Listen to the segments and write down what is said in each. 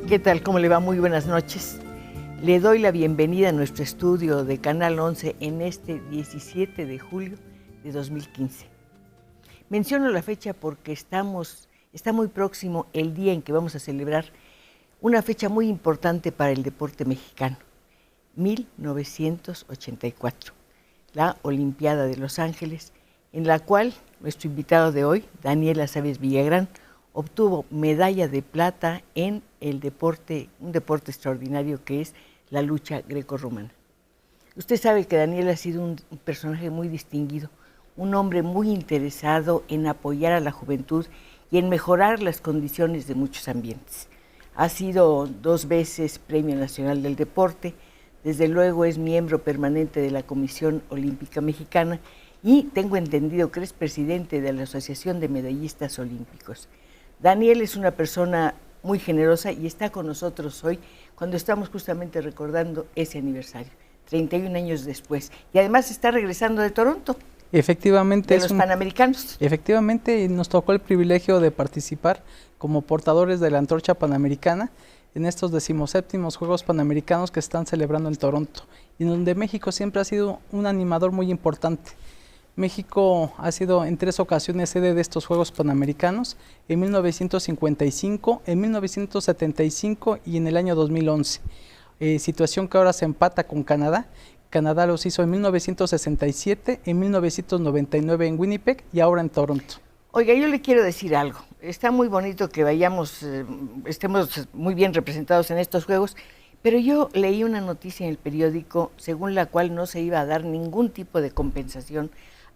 ¿Qué tal? ¿Cómo le va? Muy buenas noches. Le doy la bienvenida a nuestro estudio de Canal 11 en este 17 de julio de 2015. Menciono la fecha porque está muy próximo el día en que vamos a celebrar una fecha muy importante para el deporte mexicano, 1984, la Olimpiada de Los Ángeles, en la cual nuestro invitado de hoy, Daniel Asabes Villagrán, obtuvo medalla de plata en el deporte, un deporte extraordinario que es la lucha grecorromana. Usted sabe que Daniel ha sido un personaje muy distinguido, un hombre muy interesado en apoyar a la juventud y en mejorar las condiciones de muchos ambientes. Ha sido 2 veces Premio Nacional del Deporte, desde luego es miembro permanente de la Comisión Olímpica Mexicana y tengo entendido que es presidente de la Asociación de Medallistas Olímpicos. Daniel es una persona muy generosa y está con nosotros hoy cuando estamos justamente recordando ese aniversario, 31 años después. Y además está regresando de Toronto. Efectivamente. De los Panamericanos. Efectivamente, nos tocó el privilegio de participar como portadores de la antorcha panamericana en estos 17º Juegos Panamericanos que están celebrando en Toronto, y en donde México siempre ha sido un animador muy importante. México ha sido en 3 ocasiones sede de estos Juegos Panamericanos, en 1955, en 1975 y en el año 2011. Situación que ahora se empata con Canadá. Canadá los hizo en 1967, en 1999 en Winnipeg y ahora en Toronto. Oiga, yo le quiero decir algo. Está muy bonito que estemos muy bien representados en estos Juegos, pero yo leí una noticia en el periódico según la cual no se iba a dar ningún tipo de compensación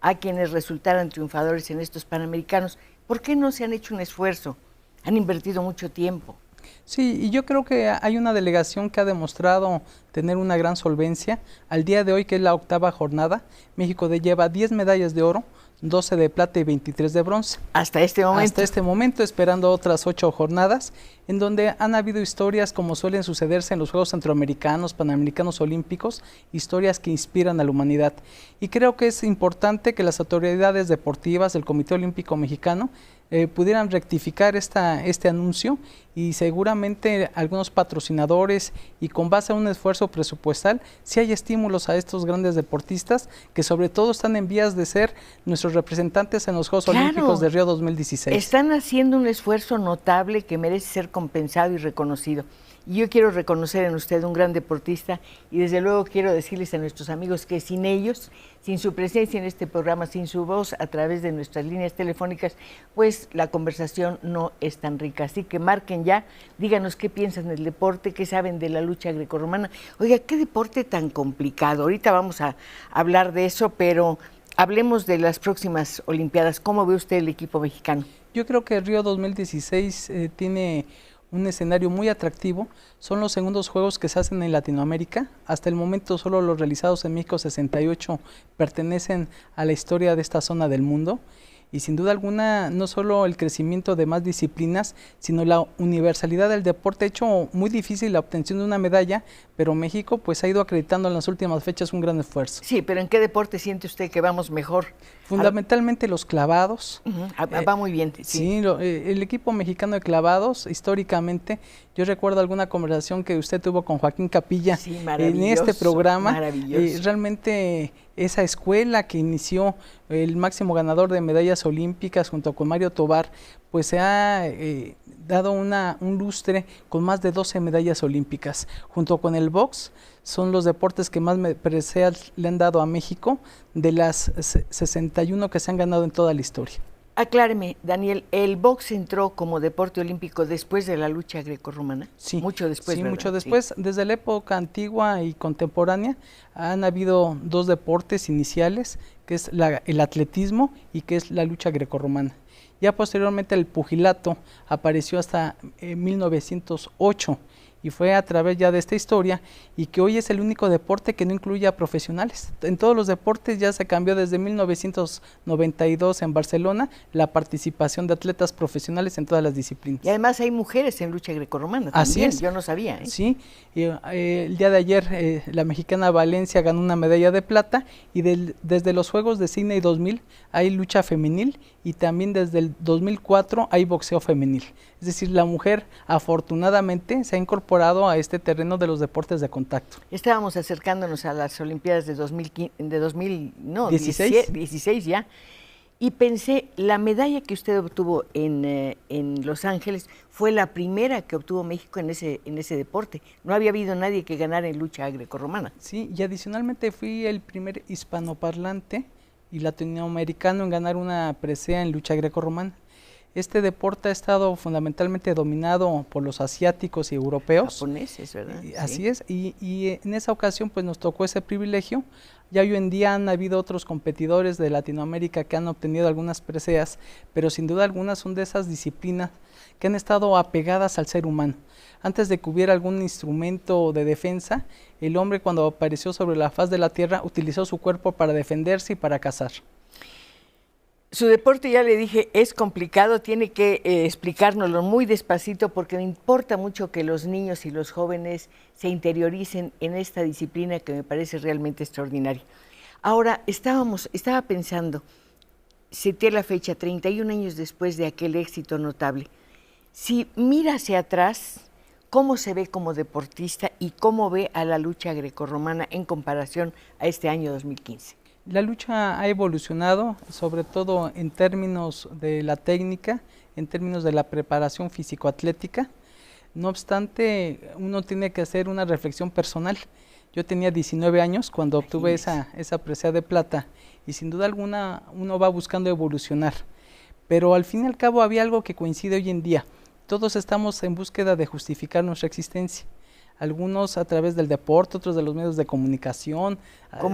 a quienes resultaran triunfadores en estos Panamericanos. ¿Por qué no se han hecho un esfuerzo? Han invertido mucho tiempo. Sí, y yo creo que hay una delegación que ha demostrado tener una gran solvencia. Al día de hoy, que es la 8ª jornada, México lleva 10 medallas de oro, 12 de plata y 23 de bronce. Hasta este momento. Hasta este momento, esperando otras 8 jornadas, en donde han habido historias como suelen sucederse en los Juegos Centroamericanos, Panamericanos Olímpicos, historias que inspiran a la humanidad. Y creo que es importante que las autoridades deportivas del Comité Olímpico Mexicano pudieran rectificar este anuncio, y seguramente algunos patrocinadores, y con base a un esfuerzo presupuestal, si hay estímulos a estos grandes deportistas que sobre todo están en vías de ser nuestros representantes en los Juegos Olímpicos de Río 2016. Están haciendo un esfuerzo notable que merece ser compensado y reconocido. Y yo quiero reconocer en usted un gran deportista, y desde luego quiero decirles a nuestros amigos que sin ellos, sin su presencia en este programa, sin su voz a través de nuestras líneas telefónicas, pues la conversación no es tan rica. Así que marquen ya, díganos qué piensan del deporte, qué saben de la lucha grecorromana. Oiga, qué deporte tan complicado. Ahorita vamos a hablar de eso, pero hablemos de las próximas Olimpiadas. ¿Cómo ve usted el equipo mexicano? Yo creo que Río 2016 tiene un escenario muy atractivo. Son los segundos Juegos que se hacen en Latinoamérica. Hasta el momento solo los realizados en México 68 pertenecen a la historia de esta zona del mundo. Y sin duda alguna, no solo el crecimiento de más disciplinas, sino la universalidad del deporte ha hecho muy difícil la obtención de una medalla, pero México pues ha ido acreditando en las últimas fechas un gran esfuerzo. Sí, pero ¿en qué deporte siente usted que vamos mejor? Fundamentalmente los clavados. Va muy bien. Sí, el equipo mexicano de clavados, históricamente, yo recuerdo alguna conversación que usted tuvo con Joaquín Capilla en este programa. Realmente esa escuela que inició el máximo ganador de medallas olímpicas junto con Mario Tobar, pues se ha dado un lustre con más de 12 medallas olímpicas. Junto con el box, son los deportes que más preseas le han dado a México de las 61 que se han ganado en toda la historia. Acláreme, Daniel, ¿el box entró como deporte olímpico después de la lucha grecorromana? Sí. Mucho después, Sí, ¿verdad? mucho después. Sí. Desde la época antigua y contemporánea han habido 2 deportes iniciales, que es el atletismo y que es la lucha grecorromana. Ya posteriormente el pugilato apareció hasta 1908, y fue a través ya de esta historia, y que hoy es el único deporte que no incluye a profesionales. En todos los deportes ya se cambió desde 1992 en Barcelona la participación de atletas profesionales en todas las disciplinas. Y además hay mujeres en lucha grecorromana también. Así es. Yo no sabía. Sí, el día de ayer la mexicana Valencia ganó una medalla de plata, y desde los Juegos de Sydney 2000 hay lucha femenil, y también desde el 2004 hay boxeo femenil. Es decir, la mujer afortunadamente se ha incorporado a este terreno de los deportes de contacto. Estábamos acercándonos a las Olimpiadas de 2016 ya, y pensé, la medalla que usted obtuvo en Los Ángeles fue la primera que obtuvo México en ese deporte. No había habido nadie que ganara en lucha grecorromana. Sí, y adicionalmente fui el primer hispanoparlante y latinoamericano en ganar una presea en lucha grecorromana. Este deporte ha estado fundamentalmente dominado por los asiáticos y europeos. Japoneses, ¿verdad? Así es, y en esa ocasión pues nos tocó ese privilegio. Ya hoy en día han habido otros competidores de Latinoamérica que han obtenido algunas preseas, pero sin duda algunas son de esas disciplinas que han estado apegadas al ser humano. Antes de que hubiera algún instrumento de defensa, el hombre cuando apareció sobre la faz de la tierra utilizó su cuerpo para defenderse y para cazar. Su deporte, ya le dije, es complicado, tiene que explicárnoslo muy despacito porque me importa mucho que los niños y los jóvenes se interioricen en esta disciplina que me parece realmente extraordinaria. Ahora, estaba pensando, cité la fecha, 31 años después de aquel éxito notable. Si mira hacia atrás, ¿cómo se ve como deportista y cómo ve a la lucha grecorromana en comparación a este año 2015? La lucha ha evolucionado, sobre todo en términos de la técnica, en términos de la preparación físico-atlética. No obstante, uno tiene que hacer una reflexión personal. Yo tenía 19 años cuando obtuve esa presea de plata y sin duda alguna uno va buscando evolucionar. Pero al fin y al cabo había algo que coincide hoy en día. Todos estamos en búsqueda de justificar nuestra existencia. Algunos a través del deporte, otros de los medios de comunicación,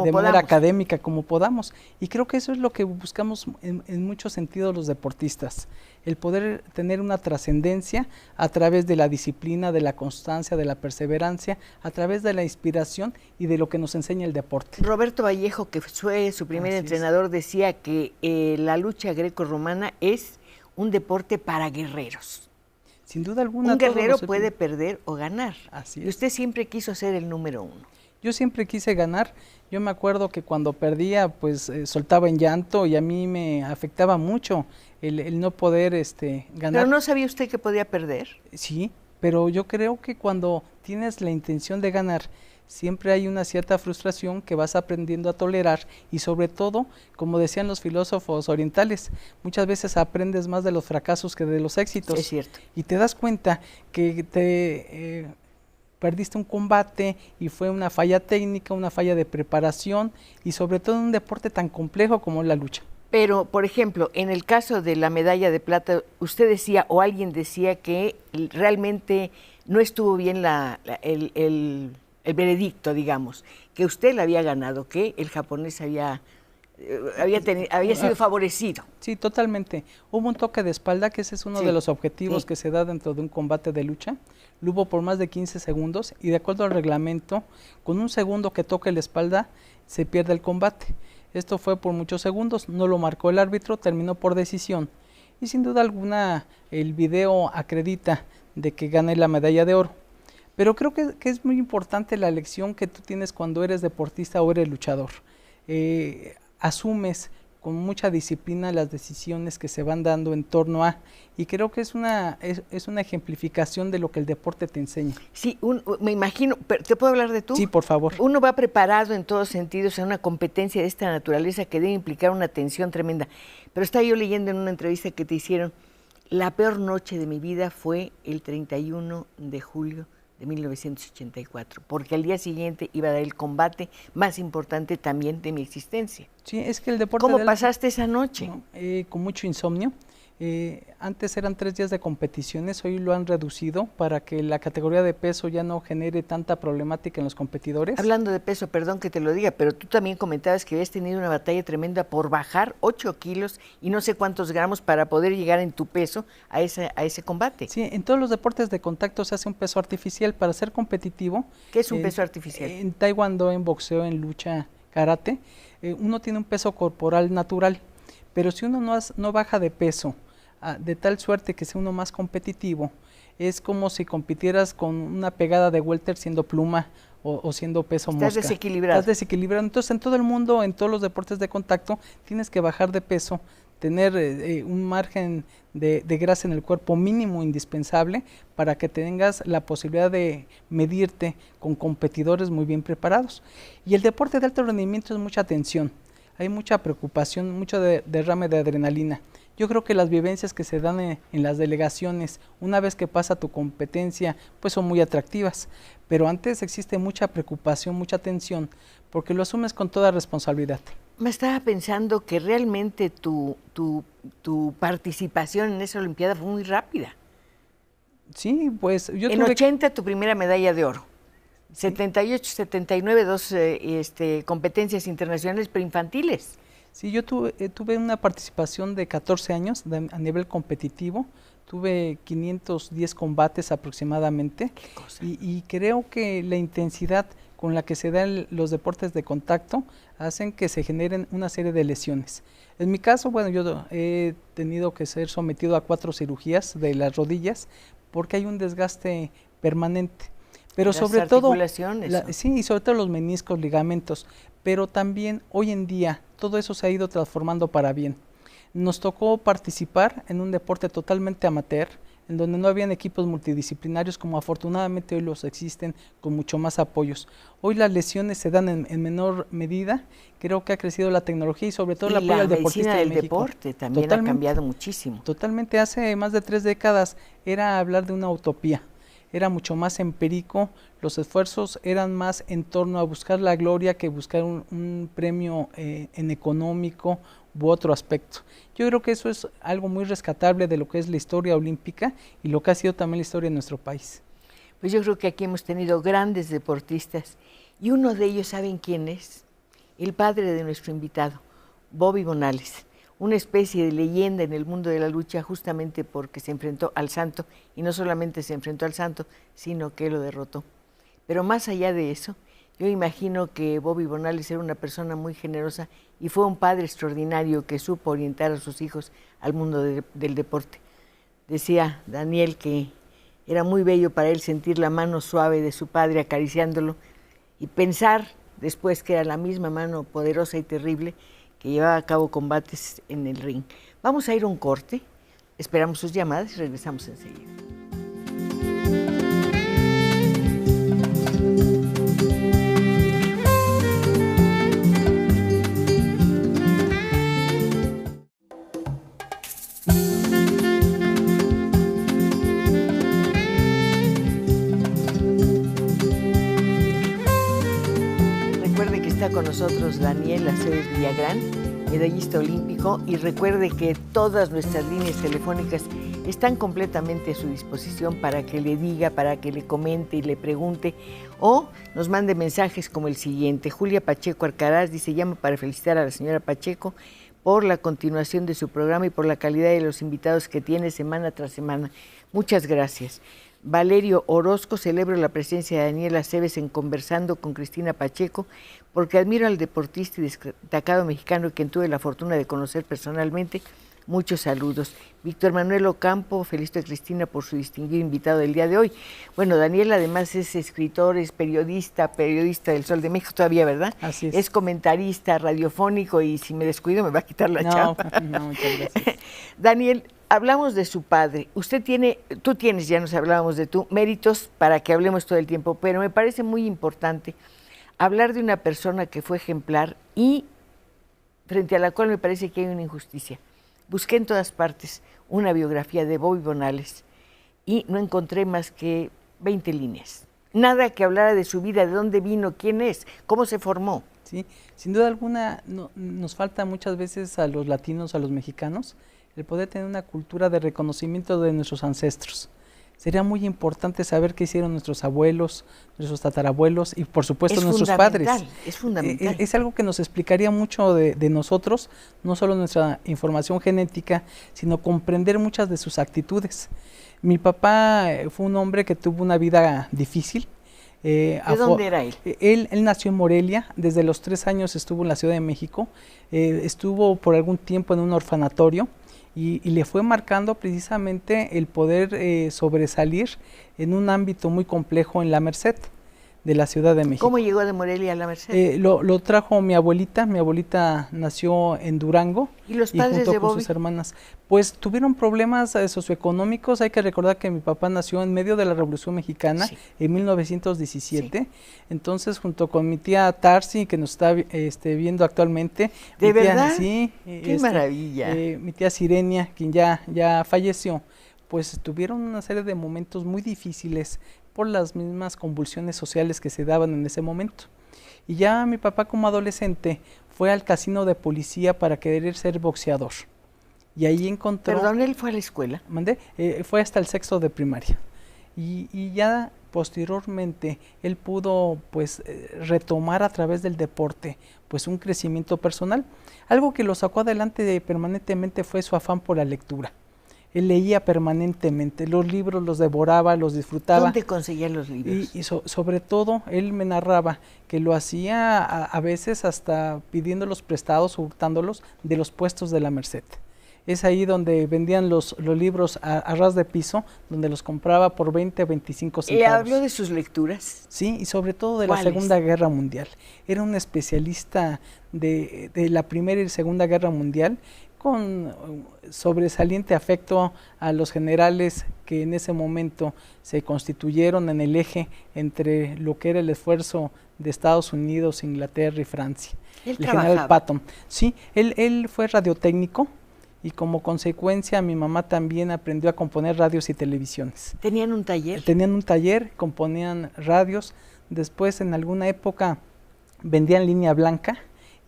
de manera académica, como podamos. Y creo que eso es lo que buscamos en muchos sentidos los deportistas, el poder tener una trascendencia a través de la disciplina, de la constancia, de la perseverancia, a través de la inspiración y de lo que nos enseña el deporte. Roberto Vallejo, que fue su primer entrenador, decía que la lucha grecorromana es un deporte para guerreros. Sin duda alguna. Un guerrero puede perder o ganar. Así es. Y usted siempre quiso ser el número uno. Yo siempre quise ganar. Yo me acuerdo que cuando perdía, pues soltaba en llanto y a mí me afectaba mucho el no poder ganar. ¿Pero no sabía usted que podía perder? Sí, pero yo creo que cuando tienes la intención de ganar, siempre hay una cierta frustración que vas aprendiendo a tolerar y sobre todo, como decían los filósofos orientales, muchas veces aprendes más de los fracasos que de los éxitos. Es cierto. Y te das cuenta que perdiste un combate y fue una falla técnica, una falla de preparación y sobre todo en un deporte tan complejo como la lucha. Pero, por ejemplo, en el caso de la medalla de plata, usted decía o alguien decía que realmente no estuvo bien el veredicto, digamos, que usted la había ganado, que el japonés había sido favorecido. Sí, totalmente. Hubo un toque de espalda, que ese es uno de los objetivos que se da dentro de un combate de lucha. Lo hubo por más de 15 segundos y de acuerdo al reglamento, con un segundo que toque la espalda, se pierde el combate. Esto fue por muchos segundos, no lo marcó el árbitro, terminó por decisión. Y sin duda alguna, el video acredita de que gané la medalla de oro. Pero creo que es muy importante la lección que tú tienes cuando eres deportista o eres luchador. Asumes con mucha disciplina las decisiones que se van dando en torno a, y creo que es una ejemplificación de lo que el deporte te enseña. Sí, me imagino, ¿te puedo hablar de tú? Sí, por favor. Uno va preparado en todos sentidos a una competencia de esta naturaleza que debe implicar una tensión tremenda. Pero estaba yo leyendo en una entrevista que te hicieron, la peor noche de mi vida fue el 31 de julio de 1984, porque al día siguiente iba a dar el combate más importante también de mi existencia. Sí, es que el deporte... ¿Cómo pasaste esa noche? Con mucho insomnio. Antes eran 3 días de competiciones, hoy lo han reducido para que la categoría de peso ya no genere tanta problemática en los competidores. Hablando de peso, perdón que te lo diga, pero tú también comentabas que habías tenido una batalla tremenda por bajar 8 kilos y no sé cuántos gramos para poder llegar en tu peso a ese combate. Sí, en todos los deportes de contacto se hace un peso artificial para ser competitivo. ¿Qué es un peso artificial? En taekwondo, en boxeo, en lucha, karate, uno tiene un peso corporal natural, pero si uno no baja de peso, de tal suerte que sea uno más competitivo, es como si compitieras con una pegada de welter siendo pluma o siendo peso mosca. Estás desequilibrado. Estás desequilibrado. Entonces, en todo el mundo, en todos los deportes de contacto, tienes que bajar de peso, tener un margen de grasa en el cuerpo mínimo indispensable para que tengas la posibilidad de medirte con competidores muy bien preparados. Y el deporte de alto rendimiento es mucha tensión, hay mucha preocupación, mucho derrame de adrenalina. Yo creo que las vivencias que se dan en las delegaciones, una vez que pasa tu competencia, pues son muy atractivas, pero antes existe mucha preocupación, mucha tensión, porque lo asumes con toda responsabilidad. Me estaba pensando que realmente tu participación en esa Olimpiada fue muy rápida. Sí, pues yo en 80 tu primera medalla de oro, sí. 78, 79, dos competencias internacionales preinfantiles. Sí, yo tuve una participación de 14 años a nivel competitivo, tuve 510 combates aproximadamente. ¿Qué cosa? Y creo que la intensidad con la que se dan los deportes de contacto hacen que se generen una serie de lesiones. En mi caso, bueno, yo he tenido que ser sometido a 4 cirugías de las rodillas porque hay un desgaste permanente. Pero sobre todo, sí, y sobre todo los meniscos, ligamentos, pero también hoy en día todo eso se ha ido transformando para bien. Nos tocó participar en un deporte totalmente amateur, en donde no habían equipos multidisciplinarios como afortunadamente hoy los existen con mucho más apoyos. Hoy las lesiones se dan en menor medida, creo que ha crecido la tecnología y sobre todo el apoyo al deportista de México. La medicina del deporte también ha cambiado muchísimo. Totalmente, hace más de 3 décadas era hablar de una utopía. Era mucho más empírico, los esfuerzos eran más en torno a buscar la gloria que buscar un premio en económico u otro aspecto. Yo creo que eso es algo muy rescatable de lo que es la historia olímpica y lo que ha sido también la historia de nuestro país. Pues yo creo que aquí hemos tenido grandes deportistas y uno de ellos, ¿saben quién es? El padre de nuestro invitado, Bobby Bonales. Una especie de leyenda en el mundo de la lucha justamente porque se enfrentó al Santo, y no solamente se enfrentó al Santo, sino que lo derrotó. Pero más allá de eso, yo imagino que Bobby Bonales era una persona muy generosa y fue un padre extraordinario que supo orientar a sus hijos al mundo del deporte. Decía Daniel que era muy bello para él sentir la mano suave de su padre acariciándolo y pensar después que era la misma mano poderosa y terrible que llevaba a cabo combates en el ring. Vamos a ir a un corte, esperamos sus llamadas y regresamos enseguida. Recuerde que está con nosotros Daniel Aceves Villagrán, medallista olímpico, y recuerde que todas nuestras líneas telefónicas están completamente a su disposición para que le diga, para que le comente y le pregunte o nos mande mensajes como el siguiente. Julia Pacheco Arcaraz dice: llamo para felicitar a la señora Pacheco por la continuación de su programa y por la calidad de los invitados que tiene semana tras semana. Muchas gracias. Valerio Orozco: celebro la presencia de Daniel Aceves en Conversando con Cristina Pacheco porque admiro al deportista y destacado mexicano quien tuve la fortuna de conocer personalmente. Muchos saludos. Víctor Manuel Ocampo: felicito a Cristina por su distinguido invitado del día de hoy. Bueno, Daniel además es escritor, es periodista del Sol de México todavía, ¿verdad? Así es. Es comentarista radiofónico y si me descuido me va a quitar la chapa. No, muchas gracias. Daniel, hablamos de su padre. Tú tienes, ya nos hablábamos de tú, méritos para que hablemos todo el tiempo, pero me parece muy importante hablar de una persona que fue ejemplar y frente a la cual me parece que hay una injusticia. Busqué en todas partes una biografía de Bobby Bonales y no encontré más que 20 líneas. Nada que hablara de su vida, de dónde vino, quién es, cómo se formó. Sí, sin duda alguna nos falta muchas veces a los latinos, a los mexicanos, el poder tener una cultura de reconocimiento de nuestros ancestros. Sería muy importante saber qué hicieron nuestros abuelos, nuestros tatarabuelos y por supuesto nuestros padres. Es fundamental. Es algo que nos explicaría mucho de nosotros, no solo nuestra información genética, sino comprender muchas de sus actitudes. Mi papá fue un hombre que tuvo una vida difícil. ¿De dónde era él? Él nació en Morelia, desde los 3 años estuvo en la Ciudad de México, estuvo por algún tiempo en un orfanatorio y le fue marcando precisamente el poder sobresalir en un ámbito muy complejo en la Merced de la Ciudad de México. ¿Cómo llegó de Morelia a la Merced? Lo trajo mi abuelita nació en Durango. ¿Y los padres junto de con Bobby? sus hermanas, pues tuvieron problemas socioeconómicos. Hay que recordar que mi papá nació en medio de la Revolución Mexicana, sí, en 1917, sí. Entonces junto con mi tía Tarsi, que nos está viendo actualmente. ¿De verdad? Tía, sí. ¡Qué maravilla! Mi tía Sirenia, quien ya falleció, pues tuvieron una serie de momentos muy difíciles por las mismas convulsiones sociales que se daban en ese momento. Y ya mi papá como adolescente fue al casino de policía para querer ser boxeador. Y ahí encontró... ¿Perdón, él fue a la escuela? ¿Mandé? Fue hasta el sexto de primaria. Y ya posteriormente él pudo pues retomar a través del deporte pues un crecimiento personal. Algo que lo sacó adelante permanentemente fue su afán por la lectura. Él leía permanentemente, los libros los devoraba, los disfrutaba. ¿Dónde conseguía los libros? Y sobre todo, él me narraba que lo hacía a veces hasta pidiéndolos prestados o hurtándolos de los puestos de la Merced. Es ahí donde vendían los libros a ras de piso, donde los compraba por 20, 25 centavos. ¿Le habló de sus lecturas? Sí, y sobre todo de la Segunda Guerra Mundial. Era un especialista de la Primera y Segunda Guerra Mundial, con sobresaliente afecto a los generales que en ese momento se constituyeron en el eje entre lo que era el esfuerzo de Estados Unidos, Inglaterra y Francia. El general Patton. Sí, él fue radiotécnico y como consecuencia mi mamá también aprendió a componer radios y televisiones. ¿Tenían un taller? Tenían un taller, componían radios, después en alguna época vendían línea blanca.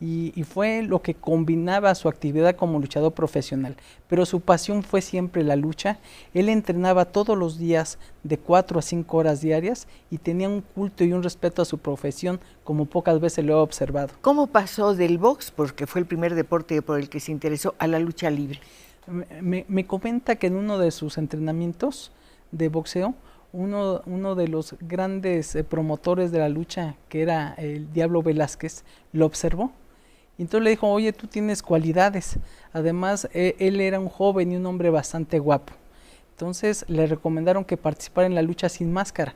Y fue lo que combinaba su actividad como luchador profesional, pero su pasión fue siempre la lucha. Él entrenaba todos los días de 4 a 5 horas diarias y tenía un culto y un respeto a su profesión como pocas veces lo he observado. ¿Cómo pasó del box, porque fue el primer deporte por el que se interesó, a la lucha libre? Me comenta que en uno de sus entrenamientos de boxeo, uno de los grandes promotores de la lucha, que era el Diablo Velázquez, lo observó. Y entonces le dijo, oye, tú tienes cualidades. Además, él era un joven y un hombre bastante guapo. Entonces le recomendaron que participara en la lucha sin máscara.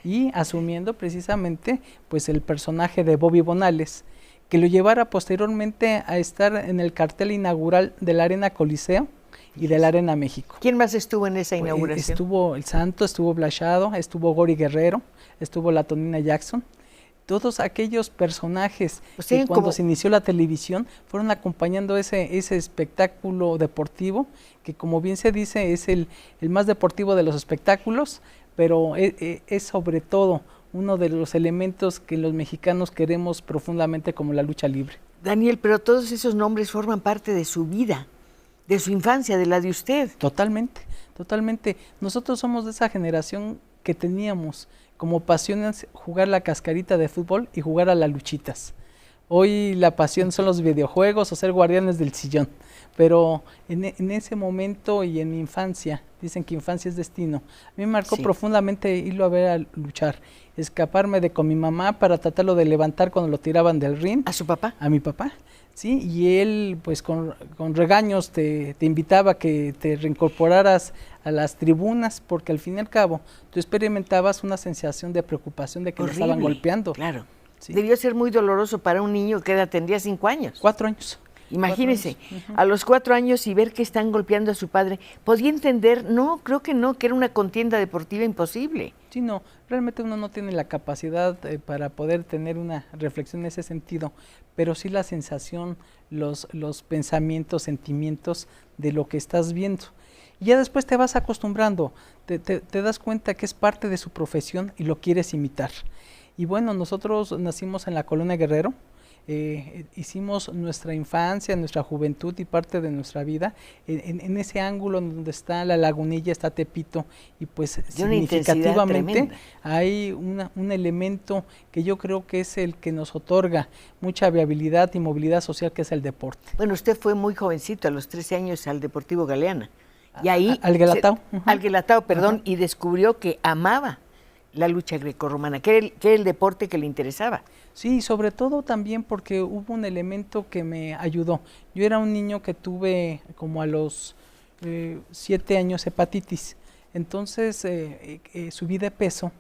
Y asumiendo precisamente pues el personaje de Bobby Bonales, que lo llevara posteriormente a estar en el cartel inaugural de la Arena Coliseo y de la Arena México. ¿Quién más estuvo en esa inauguración? Estuvo El Santo, estuvo Blachado, estuvo Gori Guerrero, estuvo la Tonina Jackson. Todos aquellos personajes que cuando se inició la televisión fueron acompañando ese espectáculo deportivo, que como bien se dice es el más deportivo de los espectáculos, pero es sobre todo uno de los elementos que los mexicanos queremos profundamente como la lucha libre. Daniel, pero todos esos nombres forman parte de su vida, de su infancia, de la de usted. Totalmente, totalmente. Nosotros somos de esa generación que teníamos como pasiones jugar la cascarita de fútbol y jugar a las luchitas. Hoy la pasión son los videojuegos o ser guardianes del sillón, pero en ese momento y en mi infancia, dicen que infancia es destino, a mí me marcó profundamente irlo a ver a luchar, escaparme de con mi mamá para tratarlo de levantar cuando lo tiraban del ring. ¿A su papá? A mi papá. Sí, y él pues con regaños te invitaba a que te reincorporaras a las tribunas, porque al fin y al cabo tú experimentabas una sensación de preocupación de que le estaban golpeando. Claro, sí. Debió ser muy doloroso para un niño que tendría 5 años. 4 años. Imagínese, a los 4 años y ver que están golpeando a su padre, ¿podía entender? No, creo que no, que era una contienda deportiva imposible. Sí, no, realmente uno no tiene la capacidad para poder tener una reflexión en ese sentido, pero sí la sensación, los pensamientos, sentimientos de lo que estás viendo. Y ya después te vas acostumbrando, te das cuenta que es parte de su profesión y lo quieres imitar. Y bueno, nosotros nacimos en la Colonia Guerrero, hicimos nuestra infancia, nuestra juventud y parte de nuestra vida en ese ángulo donde está la Lagunilla, está Tepito, y pues significativamente hay un elemento que yo creo que es el que nos otorga mucha viabilidad y movilidad social, que es el deporte. Bueno, usted fue muy jovencito, a los 13 años al Deportivo Galeana, y ahí al Guelatao, al Guelatao, perdón, y descubrió que amaba la lucha grecorromana? ¿Qué era el deporte que le interesaba? Sí, sobre todo también porque hubo un elemento que me ayudó. Yo era un niño que tuve como a los 7 años hepatitis, entonces subí de peso,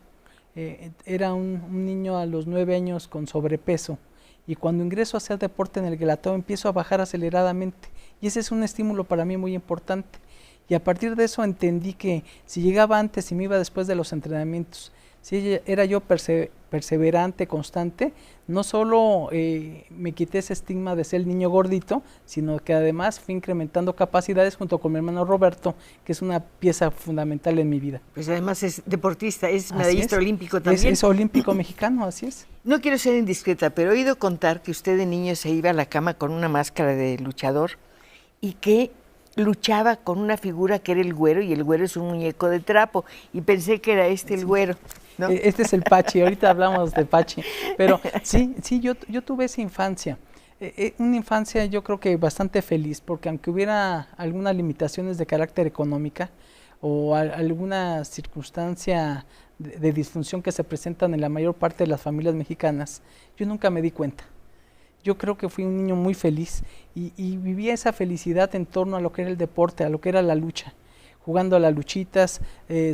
era un niño a los 9 años con sobrepeso, y cuando ingreso a hacer deporte en el Guelatao empiezo a bajar aceleradamente, y ese es un estímulo para mí muy importante. Y a partir de eso entendí que si llegaba antes y me iba después de los entrenamientos, si era yo perseverante, constante, no solo me quité ese estigma de ser el niño gordito, sino que además fui incrementando capacidades junto con mi hermano Roberto, que es una pieza fundamental en mi vida. Pues además es deportista, es medallista olímpico también. Es olímpico mexicano, así es. No quiero ser indiscreta, pero he oído contar que usted de niño se iba a la cama con una máscara de luchador y que luchaba con una figura que era el Güero, y el Güero es un muñeco de trapo, y pensé que era el Güero, ¿no? Este es el Pachi, ahorita hablamos de Pachi, pero sí, yo tuve esa infancia, una infancia yo creo que bastante feliz, porque aunque hubiera algunas limitaciones de carácter económica o alguna circunstancia de disfunción que se presentan en la mayor parte de las familias mexicanas, yo nunca me di cuenta. Yo creo que fui un niño muy feliz y vivía esa felicidad en torno a lo que era el deporte, a lo que era la lucha, jugando a las luchitas,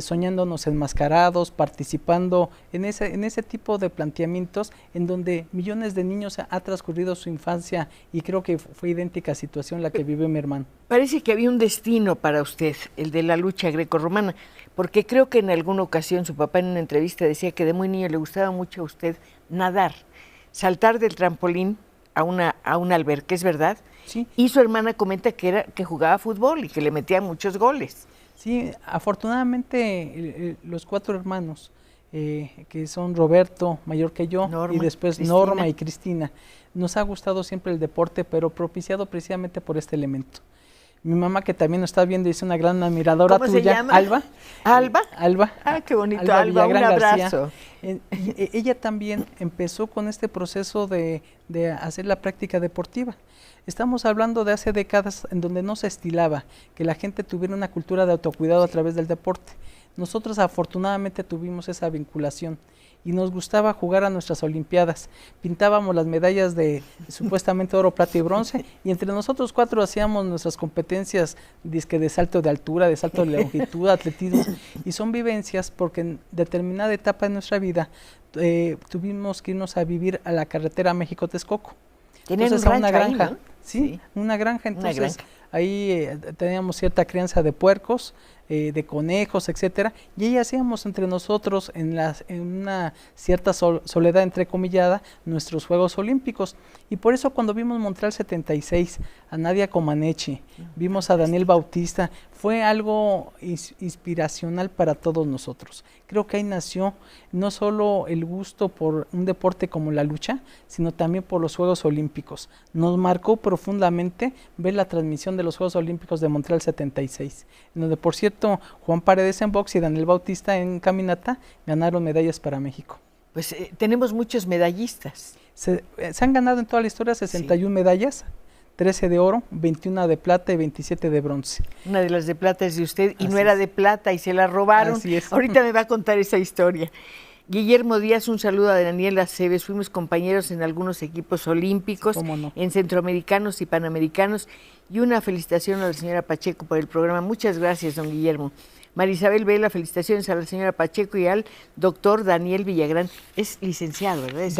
soñándonos enmascarados, participando en ese tipo de planteamientos en donde millones de niños ha transcurrido su infancia, y creo que fue idéntica situación la que vive mi hermano. Parece que había un destino para usted, el de la lucha grecorromana, porque creo que en alguna ocasión su papá en una entrevista decía que de muy niño le gustaba mucho a usted nadar, saltar del trampolín a una alberca, ¿es verdad? Sí. Y su hermana comenta que jugaba fútbol y que le metía muchos goles. Sí, afortunadamente los 4 hermanos, que son Roberto, mayor que yo, Norma, y después Cristina. Norma y Cristina, nos ha gustado siempre el deporte, pero propiciado precisamente por este elemento. Mi mamá, que también nos está viendo, es una gran admiradora tuya. ¿Cómo se llama? Alba. ¿Alba? Alba. Ah, qué bonito, Alba, un abrazo. Ella también empezó con este proceso de hacer la práctica deportiva. Estamos hablando de hace décadas en donde no se estilaba que la gente tuviera una cultura de autocuidado a través del deporte. Nosotros afortunadamente tuvimos esa vinculación y nos gustaba jugar a nuestras olimpiadas. Pintábamos las medallas de supuestamente oro, plata y bronce, y entre nosotros 4 hacíamos nuestras competencias de salto de altura, de salto de longitud, atletismo, y son vivencias porque en determinada etapa de nuestra vida tuvimos que irnos a vivir a la carretera México-Texcoco. Entonces, a una granja, ahí, ¿no? Sí, una granja, entonces ahí teníamos cierta crianza de puercos, de conejos, etcétera, y ahí hacíamos entre nosotros en una cierta soledad entrecomillada nuestros Juegos Olímpicos, y por eso cuando vimos Montreal 76, a Nadia Comaneci, vimos a Daniel Bautista, fue algo inspiracional para todos nosotros. Creo que ahí nació no solo el gusto por un deporte como la lucha, sino también por los Juegos Olímpicos. Nos marcó profundamente ver la transmisión de los Juegos Olímpicos de Montreal 76, en donde, por cierto, Juan Paredes en box y Daniel Bautista en caminata ganaron medallas para México. Pues tenemos muchos medallistas. Se han ganado en toda la historia 61 medallas, 13 de oro, 21 de plata y 27 de bronce. Una de las de plata es de usted, y no era de plata y se la robaron. Así es. Ahorita me va a contar esa historia. Guillermo Díaz, un saludo a Daniela Aceves. Fuimos compañeros en algunos equipos olímpicos, no, en centroamericanos y panamericanos. Y una felicitación a la señora Pacheco por el programa. Muchas gracias, don Guillermo. Marisabel Vela, felicitaciones a la señora Pacheco y al doctor Daniel Villagrán. Es licenciado, ¿verdad?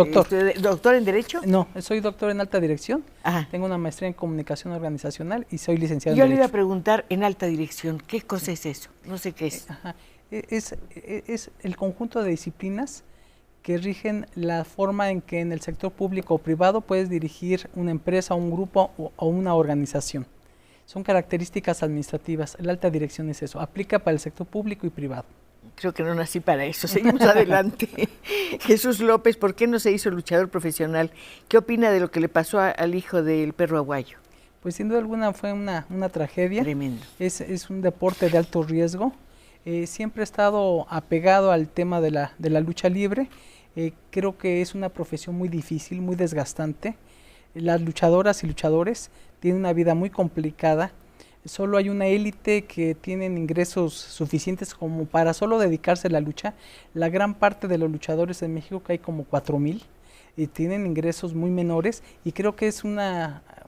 ¿Doctor en Derecho? No, soy doctor en Alta Dirección. Ajá. Tengo una maestría en Comunicación Organizacional y soy licenciado en Derecho. Yo le iba a preguntar, en Alta Dirección, ¿qué cosa es eso? No sé qué es. Ajá. Es el conjunto de disciplinas que rigen la forma en que en el sector público o privado puedes dirigir una empresa, un grupo o una organización. Son características administrativas. La alta dirección es eso, aplica para el sector público y privado. Creo que no nací para eso. Seguimos adelante. Jesús López, ¿por qué no se hizo luchador profesional? ¿Qué opina de lo que le pasó al hijo del perro aguayo? Pues sin duda alguna fue una tragedia. Tremendo. Es un deporte de alto riesgo. Siempre he estado apegado al tema de la lucha libre. Creo que es una profesión muy difícil, muy desgastante. Las luchadoras y luchadores tienen una vida muy complicada, solo hay una élite que tienen ingresos suficientes como para solo dedicarse a la lucha. La gran parte de los luchadores en México, que hay como 4,000, tienen ingresos muy menores, y creo que es un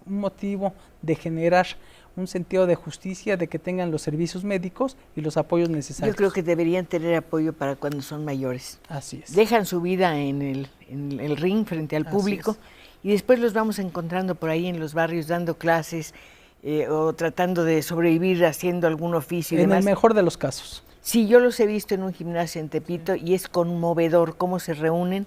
motivo de generar un sentido de justicia, de que tengan los servicios médicos y los apoyos necesarios. Yo creo que deberían tener apoyo para cuando son mayores. Así es. Dejan su vida en el ring frente al público y después los vamos encontrando por ahí en los barrios dando clases o tratando de sobrevivir haciendo algún oficio. En el mejor de los casos. Sí, yo los he visto en un gimnasio en Tepito y es conmovedor cómo se reúnen,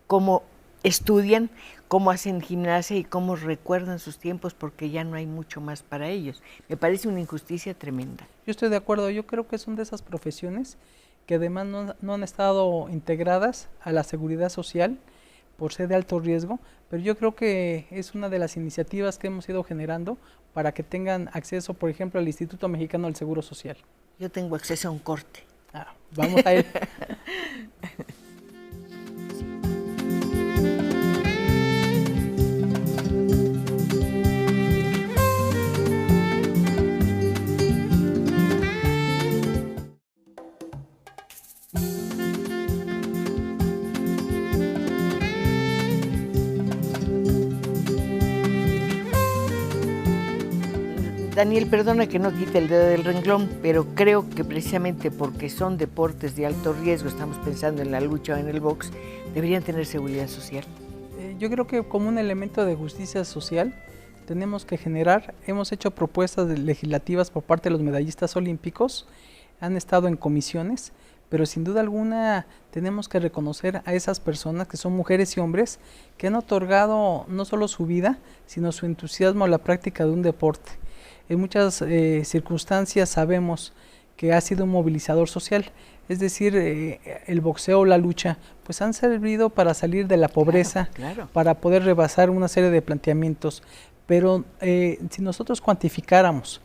cómo estudian, cómo hacen gimnasia y cómo recuerdan sus tiempos, porque ya no hay mucho más para ellos. Me parece una injusticia tremenda. Yo estoy de acuerdo, yo creo que son de esas profesiones que además no han estado integradas a la seguridad social por ser de alto riesgo, pero yo creo que es una de las iniciativas que hemos ido generando para que tengan acceso, por ejemplo, al Instituto Mexicano del Seguro Social. Yo tengo acceso a un corte. Vamos a ir. Daniel, perdona que no quite el dedo del renglón, pero creo que precisamente porque son deportes de alto riesgo, estamos pensando en la lucha o en el box, deberían tener seguridad social. Yo creo que como un elemento de justicia social tenemos que generar, hemos hecho propuestas legislativas por parte de los medallistas olímpicos, han estado en comisiones, pero sin duda alguna tenemos que reconocer a esas personas que son mujeres y hombres que han otorgado no solo su vida, sino su entusiasmo a la práctica de un deporte. En muchas circunstancias sabemos que ha sido un movilizador social, es decir, el boxeo o la lucha, pues han servido para salir de la pobreza, claro. Para poder rebasar una serie de planteamientos, pero si nosotros cuantificáramos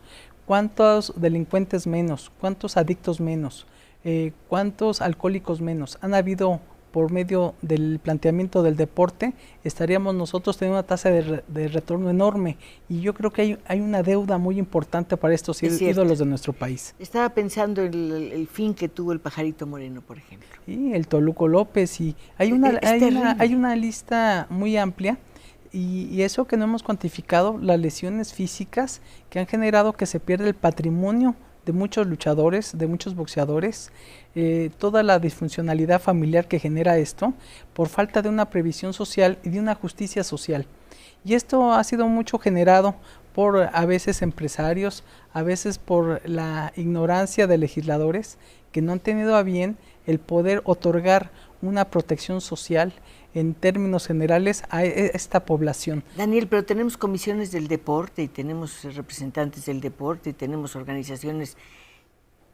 cuántos delincuentes menos, cuántos adictos menos, cuántos alcohólicos menos han habido por medio del planteamiento del deporte, estaríamos nosotros teniendo una tasa de retorno enorme, y yo creo que hay una deuda muy importante para estos ídolos de nuestro país. Estaba pensando en el fin que tuvo el Pajarito Moreno, por ejemplo. Y el Toluco López, y hay una lista muy amplia, y eso que no hemos cuantificado, las lesiones físicas que han generado que se pierda el patrimonio de muchos luchadores, de muchos boxeadores, toda la disfuncionalidad familiar que genera esto por falta de una previsión social y de una justicia social. Y esto ha sido mucho generado por a veces empresarios, a veces por la ignorancia de legisladores que no han tenido a bien el poder otorgar una protección social en términos generales a esta población. Daniel, pero tenemos comisiones del deporte y tenemos representantes del deporte y tenemos organizaciones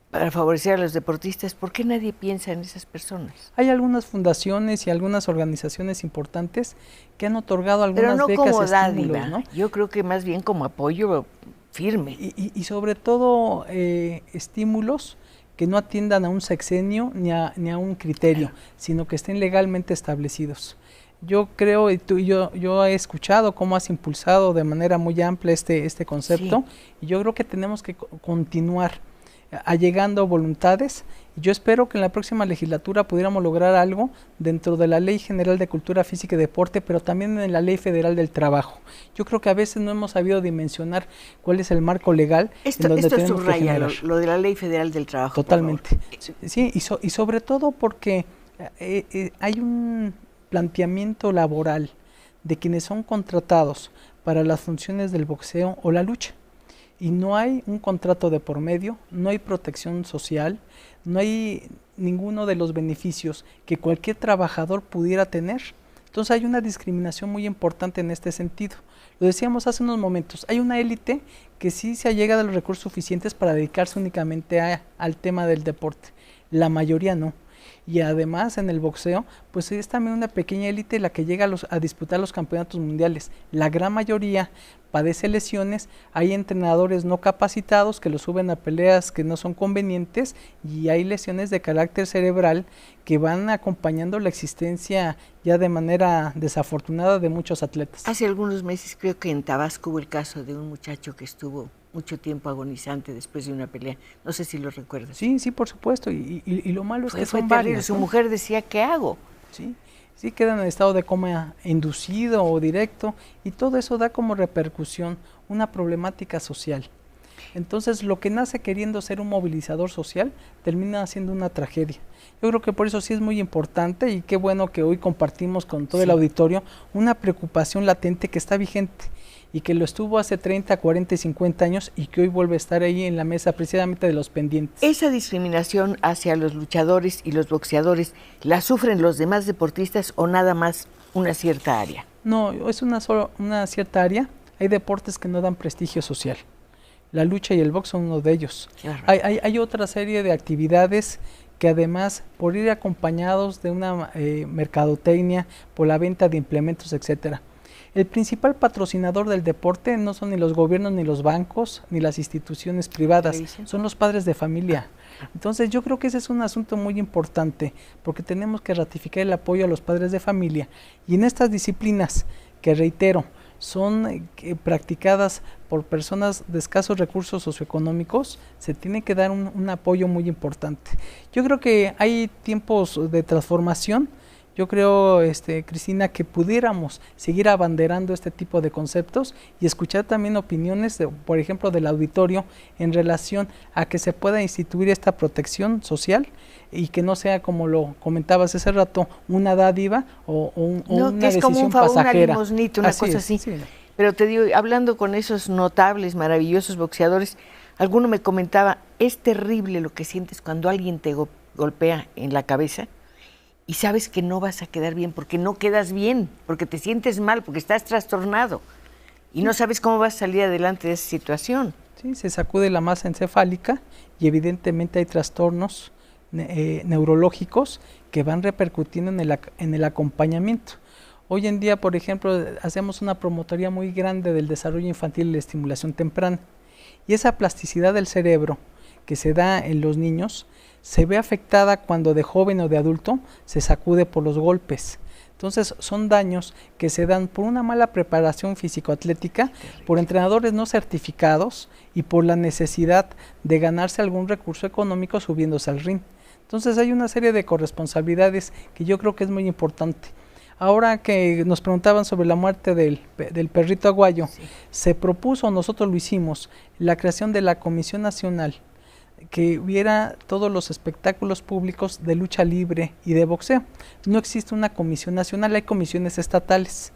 para favorecer a los deportistas. ¿Por qué nadie piensa en esas personas? Hay algunas fundaciones y algunas organizaciones importantes que han otorgado algunas becas, pero no como estímulos, dádiva, ¿no? Yo creo que más bien como apoyo firme. Y sobre todo estímulos que no atiendan a un sexenio ni a un criterio, sino que estén legalmente establecidos. Yo creo, yo he escuchado cómo has impulsado de manera muy amplia este concepto, y yo creo que tenemos que continuar allegando voluntades, y yo espero que en la próxima legislatura pudiéramos lograr algo dentro de la Ley General de Cultura Física y Deporte, pero también en la Ley Federal del Trabajo. Yo creo que a veces no hemos sabido dimensionar cuál es el marco legal en donde tenemos que generar. Lo de la Ley Federal del Trabajo. Totalmente. Sí, y sobre todo porque hay un planteamiento laboral de quienes son contratados para las funciones del boxeo o la lucha, y no hay un contrato de por medio, no hay protección social, no hay ninguno de los beneficios que cualquier trabajador pudiera tener. Entonces hay una discriminación muy importante en este sentido. Lo decíamos hace unos momentos, hay una élite que sí se allega de los recursos suficientes para dedicarse únicamente al tema del deporte, la mayoría no. Y además en el boxeo, pues es también una pequeña élite la que llega a disputar los campeonatos mundiales. La gran mayoría padece lesiones, hay entrenadores no capacitados que los suben a peleas que no son convenientes, y hay lesiones de carácter cerebral que van acompañando la existencia ya de manera desafortunada de muchos atletas. Hace algunos meses creo que en Tabasco hubo el caso de un muchacho que estuvo mucho tiempo agonizante después de una pelea. No sé si lo recuerdas. Sí, sí, por supuesto. Y lo malo es que fue son terrible. varias, Su ¿no? mujer decía, ¿qué hago? Sí, sí quedan en estado de coma inducido o directo, y todo eso da como repercusión una problemática social. Entonces, lo que nace queriendo ser un movilizador social termina siendo una tragedia. Yo creo que por eso sí es muy importante, y qué bueno que hoy compartimos con todo el auditorio una preocupación latente que está vigente y que lo estuvo hace 30, 40 y 50 años y que hoy vuelve a estar ahí en la mesa precisamente de los pendientes. ¿Esa discriminación hacia los luchadores y los boxeadores la sufren los demás deportistas o nada más una cierta área? No, es una cierta área. Hay deportes que no dan prestigio social. La lucha y el box son uno de ellos. Hay otra serie de actividades que además, por ir acompañados de una mercadotecnia, por la venta de implementos, etcétera. El principal patrocinador del deporte no son ni los gobiernos, ni los bancos, ni las instituciones privadas, son los padres de familia. Entonces yo creo que ese es un asunto muy importante, porque tenemos que ratificar el apoyo a los padres de familia. Y en estas disciplinas, que reitero, son practicadas por personas de escasos recursos socioeconómicos, se tiene que dar un apoyo muy importante. Yo creo que hay tiempos de transformación. Yo creo, Cristina, que pudiéramos seguir abanderando este tipo de conceptos y escuchar también opiniones, por ejemplo, del auditorio en relación a que se pueda instituir esta protección social y que no sea, como lo comentabas hace rato, una dádiva o una decisión pasajera. No, que es como un favor, una limosnita, una cosa así. Sí. Pero te digo, hablando con esos notables, maravillosos boxeadores, alguno me comentaba, es terrible lo que sientes cuando alguien te golpea en la cabeza y sabes que no vas a quedar bien, porque no quedas bien, porque te sientes mal, porque estás trastornado y no sabes cómo vas a salir adelante de esa situación. Sí, se sacude la masa encefálica y evidentemente hay trastornos neurológicos que van repercutiendo en el acompañamiento. Hoy en día, por ejemplo, hacemos una promotoría muy grande del desarrollo infantil y la estimulación temprana, y esa plasticidad del cerebro que se da en los niños se ve afectada cuando de joven o de adulto se sacude por los golpes. Entonces son daños que se dan por una mala preparación físico-atlética, por entrenadores no certificados y por la necesidad de ganarse algún recurso económico subiéndose al ring. Entonces hay una serie de corresponsabilidades que yo creo que es muy importante. Ahora que nos preguntaban sobre la muerte del perrito aguayo, se propuso, nosotros lo hicimos, la creación de la Comisión Nacional que viera todos los espectáculos públicos de lucha libre y de boxeo. No existe una comisión nacional, hay comisiones estatales.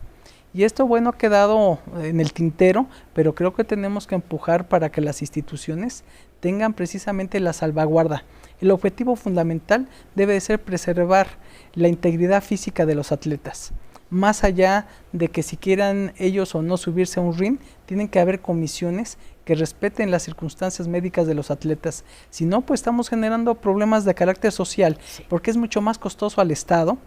Y esto, bueno, ha quedado en el tintero, pero creo que tenemos que empujar para que las instituciones tengan precisamente la salvaguarda. El objetivo fundamental debe de ser preservar la integridad física de los atletas. Más allá de que si quieran ellos o no subirse a un ring, tienen que haber comisiones que respeten las circunstancias médicas de los atletas. Si no, pues estamos generando problemas de carácter social, porque es mucho más costoso al Estado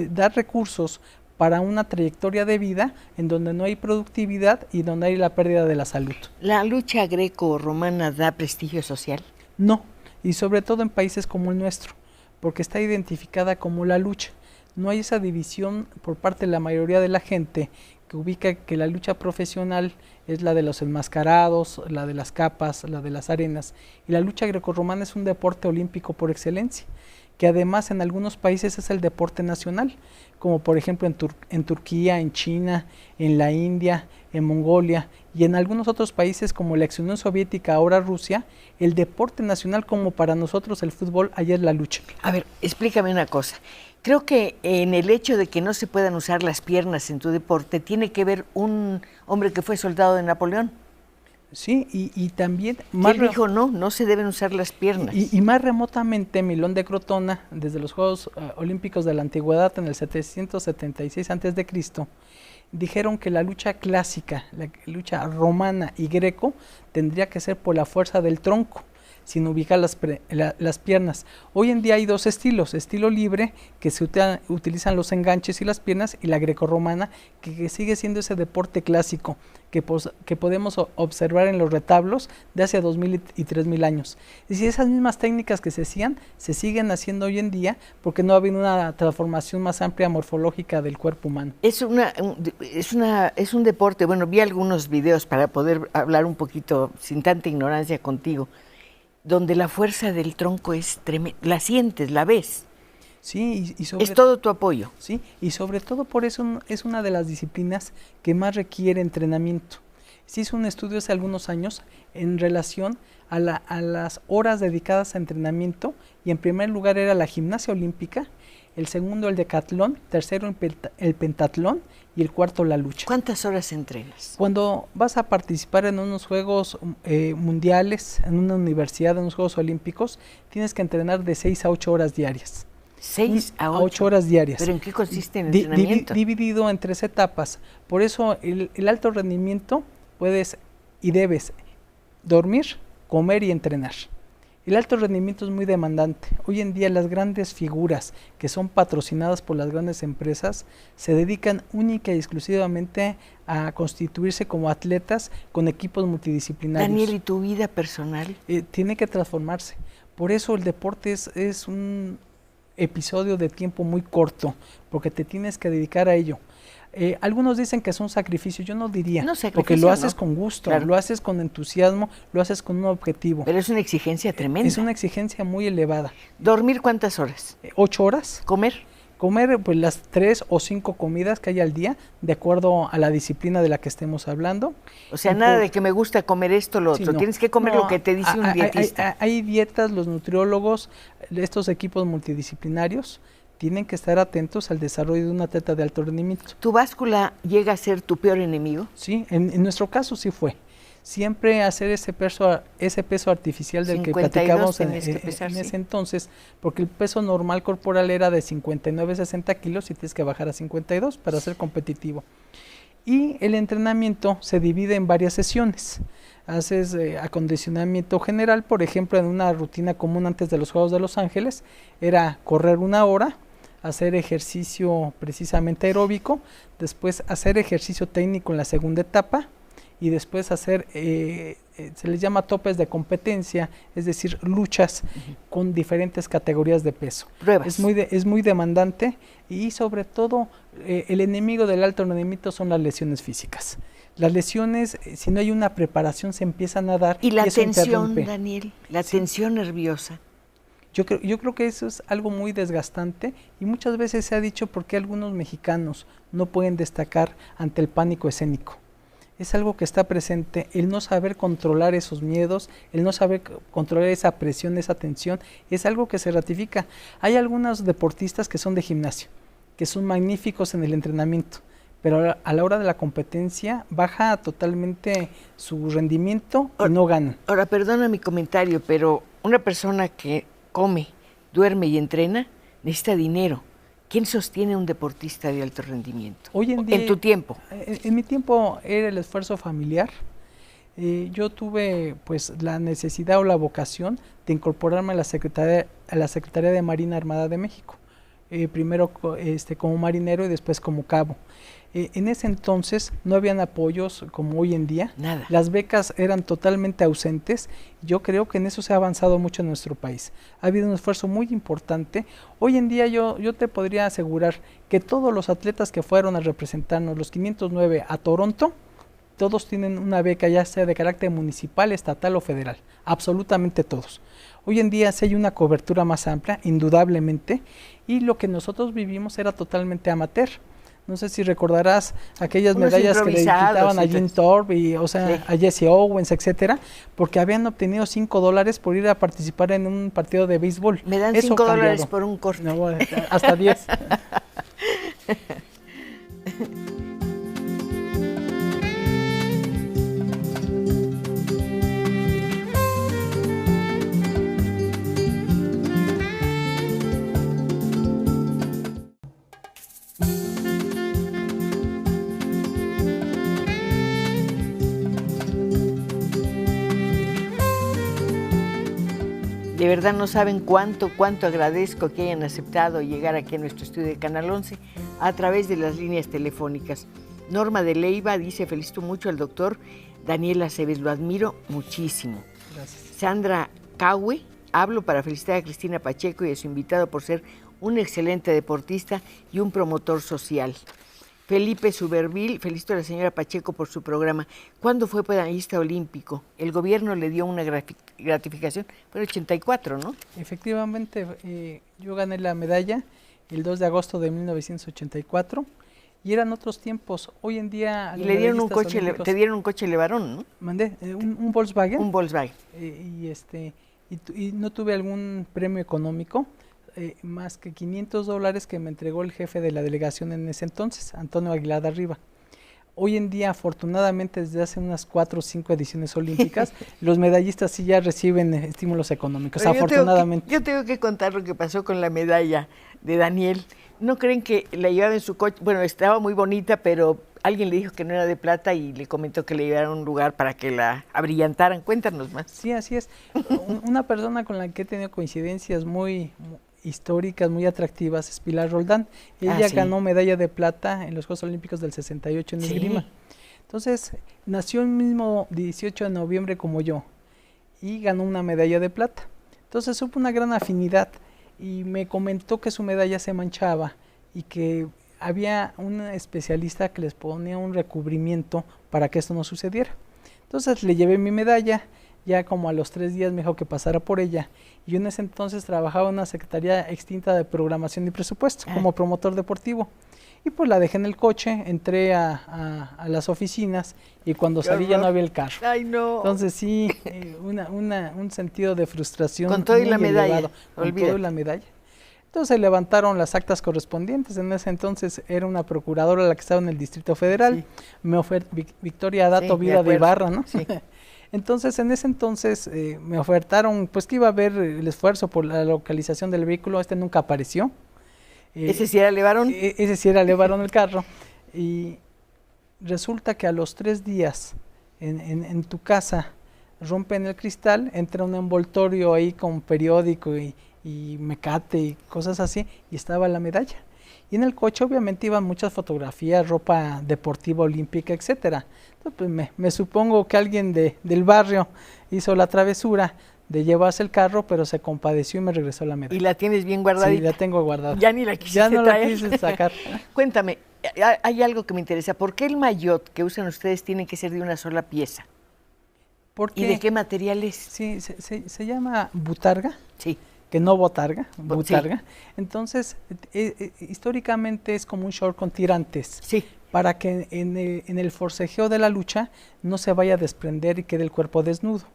dar recursos para una trayectoria de vida en donde no hay productividad y donde hay la pérdida de la salud. ¿La lucha greco-romana da prestigio social? No, y sobre todo en países como el nuestro, porque está identificada como la lucha. No hay esa división por parte de la mayoría de la gente que ubica que la lucha profesional es la de los enmascarados, la de las capas, la de las arenas, y la lucha grecorromana es un deporte olímpico por excelencia, que además en algunos países es el deporte nacional, como por ejemplo en Turquía, en China, en la India, en Mongolia, y en algunos otros países como la ex Unión Soviética, ahora Rusia, el deporte nacional como para nosotros el fútbol, allá es la lucha. A ver, explícame una cosa. Creo que en el hecho de que no se puedan usar las piernas en tu deporte, tiene que ver un hombre que fue soldado de Napoleón. Sí, y también... Él dijo, no se deben usar las piernas. Y más remotamente, Milón de Crotona, desde los Juegos Olímpicos de la Antigüedad, en el 776 a.C., dijeron que la lucha clásica, la lucha romana y greco, tendría que ser por la fuerza del tronco. sin ubicar las piernas. Hoy en día hay dos estilos, estilo libre, que se utilizan los enganches y las piernas, y la grecorromana, que sigue siendo ese deporte clásico que podemos observar en los retablos de hace 2000 y 3000 años. Y si esas mismas técnicas que se hacían, se siguen haciendo hoy en día, porque no ha habido una transformación más amplia morfológica del cuerpo humano. Es un deporte, bueno, vi algunos videos para poder hablar un poquito sin tanta ignorancia contigo, donde la fuerza del tronco es tremenda, la sientes, la ves. Sí, es todo tu apoyo. Sí, y sobre todo por eso es una de las disciplinas que más requiere entrenamiento. Se hizo un estudio hace algunos años en relación a las horas dedicadas a entrenamiento, y en primer lugar era la gimnasia olímpica, el segundo el decatlón, tercero el pentatlón y el cuarto la lucha. ¿Cuántas horas entrenas? Cuando vas a participar en unos Juegos Mundiales, en una universidad, en unos Juegos Olímpicos, tienes que entrenar de 6 a 8 horas diarias. 6 a 8 horas diarias. ¿Pero en qué consiste el entrenamiento? Dividido en 3 etapas. Por eso el alto rendimiento puedes y debes dormir, comer y entrenar. El alto rendimiento es muy demandante. Hoy en día las grandes figuras que son patrocinadas por las grandes empresas se dedican única y exclusivamente a constituirse como atletas con equipos multidisciplinarios. Daniel, ¿y tu vida personal? Tiene que transformarse. Por eso el deporte es un episodio de tiempo muy corto, porque te tienes que dedicar a ello. Algunos dicen que es un sacrificio, yo no diría, porque lo haces con gusto, claro, lo haces con entusiasmo, lo haces con un objetivo. Pero es una exigencia tremenda. Es una exigencia muy elevada. ¿Dormir cuántas horas? 8 horas. ¿Comer? Comer pues las 3 o 5 comidas que hay al día, de acuerdo a la disciplina de la que estemos hablando. O sea, nada de que me gusta comer esto o lo otro, tienes que comer lo que te dice un dietista. Hay dietas, los nutriólogos, estos equipos multidisciplinarios, tienen que estar atentos al desarrollo de un atleta de alto rendimiento. ¿Tu báscula llega a ser tu peor enemigo? Sí, en nuestro caso sí fue. Siempre hacer ese peso artificial del que platicamos en ese entonces, porque el peso normal corporal era de 59-60 kilos y tienes que bajar a 52 para ser competitivo. Y el entrenamiento se divide en varias sesiones. Haces acondicionamiento general, por ejemplo, en una rutina común antes de los Juegos de Los Ángeles, era correr 1 hora, hacer ejercicio precisamente aeróbico, después hacer ejercicio técnico en la segunda etapa, y después hacer, se les llama topes de competencia, es decir, luchas con diferentes categorías de peso. Pruebas. Es muy demandante, y sobre todo el enemigo del alto rendimiento son las lesiones físicas. Las lesiones, si no hay una preparación, se empiezan a dar. Y la tensión, Daniel, la tensión nerviosa. Yo creo que eso es algo muy desgastante, y muchas veces se ha dicho por qué algunos mexicanos no pueden destacar ante el pánico escénico. Es algo que está presente, el no saber controlar esos miedos, el no saber controlar esa presión, esa tensión, es algo que se ratifica. Hay algunos deportistas que son de gimnasio, que son magníficos en el entrenamiento, pero a la hora de la competencia baja totalmente su rendimiento y no ganan. Ahora, perdona mi comentario, pero una persona que come, duerme y entrena necesita dinero. ¿Quién sostiene a un deportista de alto rendimiento? Hoy en día, en tu tiempo. En mi tiempo era el esfuerzo familiar. Yo tuve pues la necesidad o la vocación de incorporarme a la Secretaría de Marina Armada de México. Primero como marinero y después como cabo. En ese entonces no habían apoyos como hoy en día. Nada. Las becas eran totalmente ausentes. Yo creo que en eso se ha avanzado mucho en nuestro país. Ha habido un esfuerzo muy importante. Hoy en día yo te podría asegurar que todos los atletas que fueron a representarnos, los 509 a Toronto, todos tienen una beca, ya sea de carácter municipal, estatal o federal. Absolutamente todos. Hoy en día sí hay una cobertura más amplia, indudablemente, y lo que nosotros vivimos era totalmente amateur. No sé si recordarás aquellas medallas que le quitaban a Jim Thorpe y, o sea, sí, a Jesse Owens, etcétera, porque habían obtenido $5 por ir a participar en un partido de béisbol. Me dan $5 por un corte. No, hasta 10. De verdad no saben cuánto agradezco que hayan aceptado llegar aquí a nuestro estudio de Canal 11 a través de las líneas telefónicas. Norma de Leiva dice, felicito mucho al doctor Daniel Aceves, lo admiro muchísimo. Gracias. Sandra Caue, hablo para felicitar a Cristina Pacheco y a su invitado por ser un excelente deportista y un promotor social. Felipe Subervil, felicito a la señora Pacheco por su programa. ¿Cuándo fue medallista olímpico? El gobierno le dio una gratificación, fue el 84, ¿no? Efectivamente, yo gané la medalla el 2 de agosto de 1984 y eran otros tiempos. Hoy en día... Y le dieron un coche, te dieron un coche Levarón, ¿no? Mandé un Volkswagen. Un Volkswagen. Y no tuve algún premio económico. Más que $500 que me entregó el jefe de la delegación en ese entonces, Antonio Aguilar Arriba. Hoy en día, afortunadamente, desde hace unas 4 o 5 ediciones olímpicas, los medallistas sí ya reciben estímulos económicos, pero afortunadamente. Yo tengo que contar lo que pasó con la medalla de Daniel. ¿No creen que la llevaba en su coche? Bueno, estaba muy bonita, pero alguien le dijo que no era de plata y le comentó que le llevaran a un lugar para que la abrillantaran. Cuéntanos más. Sí, así es. Una persona con la que he tenido coincidencias muy históricas, muy atractivas, es Pilar Roldán. Ella ganó medalla de plata en los Juegos Olímpicos del 68 en esgrima. Entonces, nació el mismo 18 de noviembre como yo y ganó una medalla de plata. Entonces, hubo una gran afinidad y me comentó que su medalla se manchaba y que había un especialista que les ponía un recubrimiento para que esto no sucediera. Entonces, le llevé mi medalla. Ya como a los 3 días me dijo que pasara por ella. Y yo en ese entonces trabajaba en una secretaría extinta de programación y presupuesto como promotor deportivo. Y pues la dejé en el coche, entré a las oficinas y cuando salí ya no había el carro. ¡Ay, no! Entonces sí, un sentido de frustración. Con todo y la medalla. Con todo y la medalla. Entonces se levantaron las actas correspondientes. En ese entonces era una procuradora la que estaba en el Distrito Federal. Me Victoria Dato Vida de Ibarra, ¿no? Sí. Entonces, en ese entonces me ofertaron, pues que iba a haber el esfuerzo por la localización del vehículo, nunca apareció. ¿Ese sí era Levarón? Ese sí era Levarón el carro. Y resulta que a los 3 días en tu casa rompen el cristal, entra un envoltorio ahí con periódico y mecate y cosas así, y estaba la medalla. Y en el coche obviamente iban muchas fotografías, ropa deportiva olímpica, etcétera. Entonces, pues me supongo que alguien del barrio hizo la travesura de llevarse el carro, pero se compadeció y me regresó la medalla. ¿Y la tienes bien guardadita? Sí, la tengo guardada. Ya ni la quisiste Ya no traer. la quise sacar. Cuéntame, hay algo que me interesa. ¿Por qué el maillot que usan ustedes tiene que ser de una sola pieza? ¿Y de qué material es? Sí, se llama butarga. Sí. Que no botarga, butarga. Sí. Entonces, históricamente es como un short con tirantes. Sí. Para que en el forcejeo de la lucha no se vaya a desprender y quede el cuerpo desnudo.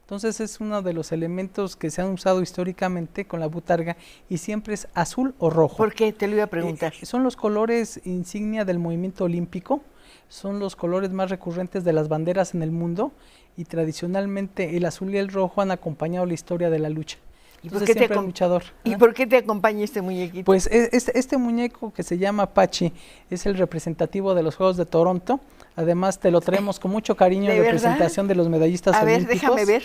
Entonces es uno de los elementos que se han usado históricamente con la butarga y siempre es azul o rojo. ¿Por qué? Te lo iba a preguntar. Son los colores insignia del movimiento olímpico, son los colores más recurrentes de las banderas en el mundo y tradicionalmente el azul y el rojo han acompañado la historia de la lucha. ¿Y por qué luchador. ¿Y por qué te acompaña este muñequito? Pues este muñeco que se llama Pachi es el representativo de los Juegos de Toronto. Además te lo traemos con mucho cariño en representación de los medallistas olímpicos. A ver, déjame ver.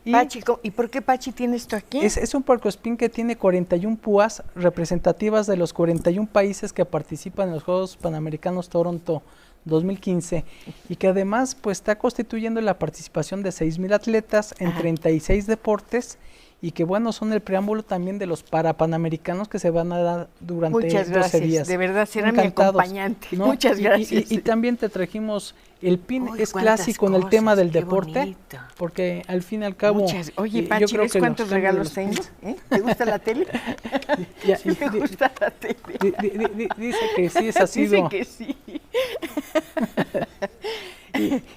Pachi, ¿y por qué Pachi tiene esto aquí? Es un puercoespín que tiene 41 púas representativas de los 41 países que participan en los Juegos Panamericanos Toronto 2015 y que además pues está constituyendo la participación de 6,000 atletas en 36 deportes y que bueno, son el preámbulo también de los parapanamericanos que se van a dar durante 12 días. De verdad, será mi acompañante. ¿No? Muchas gracias. Y también te trajimos el pin, es clásico en el tema del deporte, bonito. Porque al fin y al cabo... Oye, Pachi, yo creo ¿ves cuántos regalos tengo? ¿Te gusta la tele? Sí me gusta la tele. Dice que sí, es así. Dice que sí.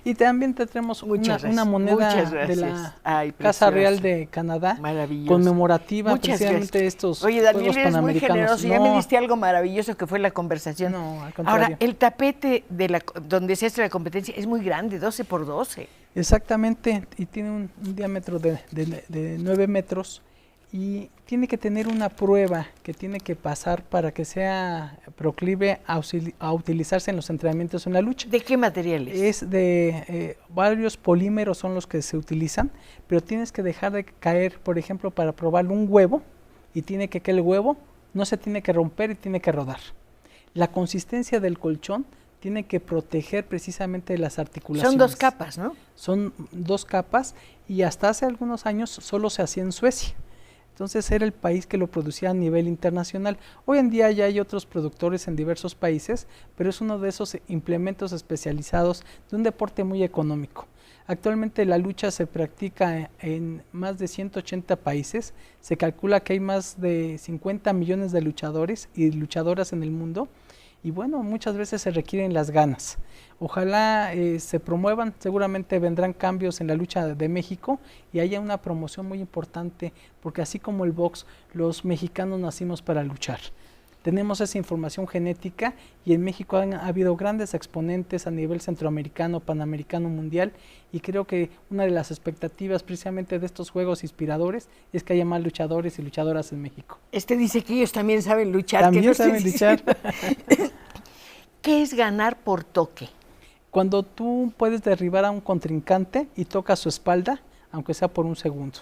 Y también te traemos una moneda de la Casa Real de Canadá, conmemorativa precisamente estos Oye, Daniel, eres muy generoso, ya me diste algo maravilloso que fue la conversación. No, al contrario. Ahora, el tapete donde se hace la competencia es muy grande, 12 por 12. Exactamente, y tiene un diámetro de 9 metros, y tiene que tener una prueba que tiene que pasar para que sea proclive a utilizarse en los entrenamientos en la lucha. ¿De qué materiales? Es de varios polímeros son los que se utilizan, pero tienes que dejar de caer, por ejemplo, para probar un huevo, y tiene que el huevo no se tiene que romper y tiene que rodar. La consistencia del colchón tiene que proteger precisamente las articulaciones. Son 2 capas, ¿no? Son 2 capas, y hasta hace algunos años solo se hacía en Suecia. Entonces era el país que lo producía a nivel internacional. Hoy en día ya hay otros productores en diversos países, pero es uno de esos implementos especializados de un deporte muy económico. Actualmente la lucha se practica en más de 180 países. Se calcula que hay más de 50 millones de luchadores y luchadoras en el mundo. Y bueno, muchas veces se requieren las ganas. Ojalá se promuevan, seguramente vendrán cambios en la lucha de México y haya una promoción muy importante, porque así como el box, los mexicanos nacimos para luchar. Tenemos esa información genética, y en México ha habido grandes exponentes a nivel centroamericano, panamericano, mundial, y creo que una de las expectativas precisamente de estos juegos inspiradores es que haya más luchadores y luchadoras en México. Dice que ellos también saben luchar. También saben luchar. ¿Qué es ganar por toque? Cuando tú puedes derribar a un contrincante y tocas su espalda, aunque sea por un segundo,